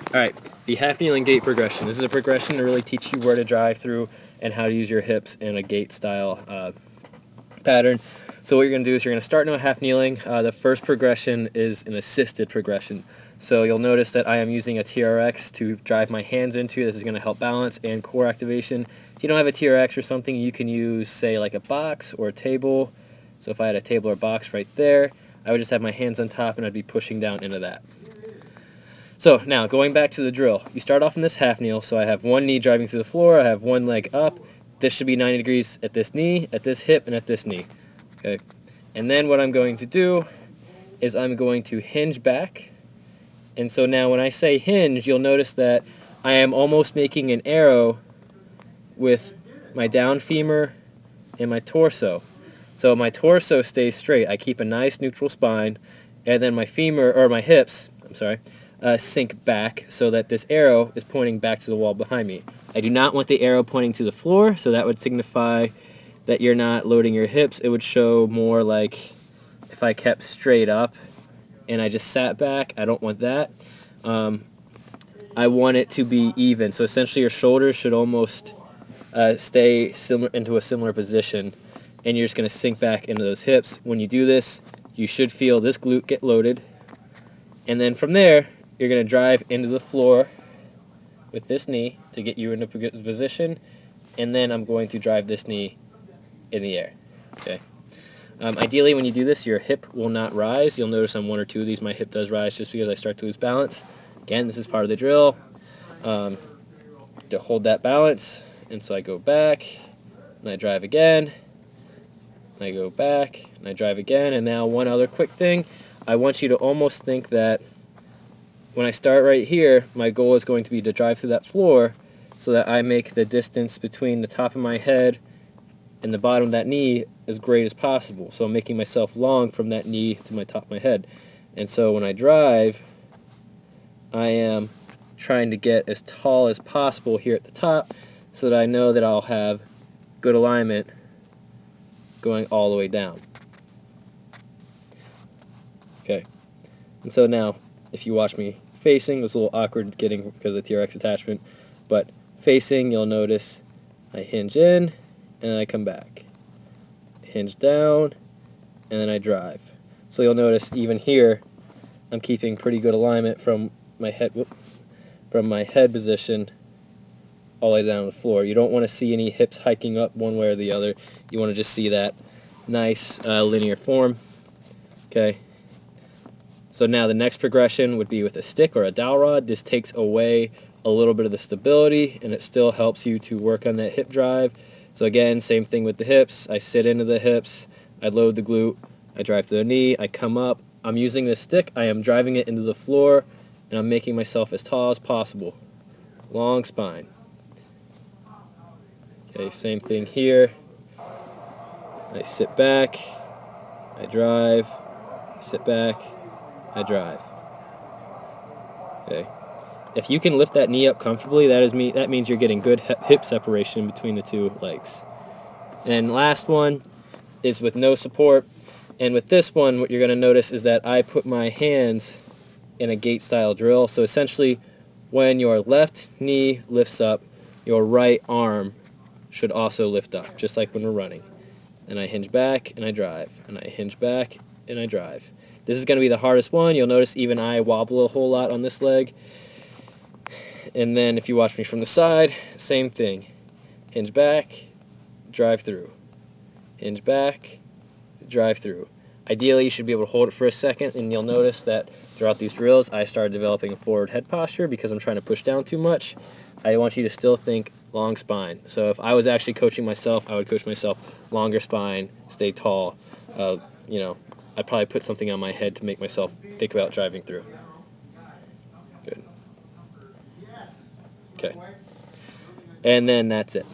Alright, the half kneeling gait progression. This is a progression to really teach you where to drive through and how to use your hips in a gait style pattern. So what you're going to do is you're going to start in a half kneeling. The first progression is an assisted progression. So you'll notice that I am using a TRX to drive my hands into. This is going to help balance and core activation. If you don't have a TRX or something, you can use, say, like a box or a table. So if I had a table or box right there, I would just have my hands on top and I'd be pushing down into that. So now, going back to the drill, you start off in this half kneel, so I have one knee driving through the floor, I have one leg up, this should be 90 degrees at this knee, at this hip, and at this knee. Okay. And then what I'm going to do is I'm going to hinge back, and so now when I say hinge, you'll notice that I am almost making an arrow with my down femur and my torso. So my torso stays straight, I keep a nice neutral spine, and then my femur, or my hips, sink back so that this arrow is pointing back to the wall behind me. I do not want the arrow pointing to the floor, so that would signify that you're not loading your hips. It would show more like if I kept straight up and I just sat back. I don't want that. I want it to be even. So essentially your shoulders should almost stay into a similar position, and you're just going to sink back into those hips. When you do this, you should feel this glute get loaded, and then from there, you're going to drive into the floor with this knee to get you into position, and then I'm going to drive this knee in the air. Okay. Ideally, when you do this, your hip will not rise. You'll notice on one or two of these, my hip does rise just because I start to lose balance. Again, this is part of the drill to hold that balance, and so I go back, and I drive again, and I go back, and I drive again, and now one other quick thing. I want you to almost think that when I start right here, my goal is going to be to drive through that floor so that I make the distance between the top of my head and the bottom of that knee as great as possible. So I'm making myself long from that knee to my top of my head. And so when I drive, I am trying to get as tall as possible here at the top so that I know that I'll have good alignment going all the way down. Okay. And so now, if you watch me facing, it was a little awkward getting because of the TRX attachment, but facing, you'll notice I hinge in and then I come back. Hinge down and then I drive. So you'll notice even here I'm keeping pretty good alignment from my head position all the way down to the floor. You don't want to see any hips hiking up one way or the other. You want to just see that nice linear form. Okay. So now the next progression would be with a stick or a dowel rod. This takes away a little bit of the stability, and it still helps you to work on that hip drive. So again, same thing with the hips. I sit into the hips, I load the glute, I drive to the knee, I come up. I'm using this stick, I am driving it into the floor, and I'm making myself as tall as possible. Long spine. Okay, same thing here. I sit back, I drive, I sit back, I drive. Okay. If you can lift that knee up comfortably, that means you're getting good hip separation between the two legs. And last one is with no support. And with this one, what you're going to notice is that I put my hands in a gait style drill. So essentially, when your left knee lifts up, your right arm should also lift up, just like when we're running. And I hinge back and I drive, and I hinge back and I drive. This is going to be the hardest one. You'll notice even I wobble a whole lot on this leg. And then if you watch me from the side, same thing. Hinge back, drive through. Hinge back, drive through. Ideally, you should be able to hold it for a second, and you'll notice that throughout these drills, I started developing a forward head posture because I'm trying to push down too much. I want you to still think long spine. So if I was actually coaching myself, I would coach myself longer spine, stay tall. I'd probably put something on my head to make myself think about driving through. Good. Okay. And then that's it.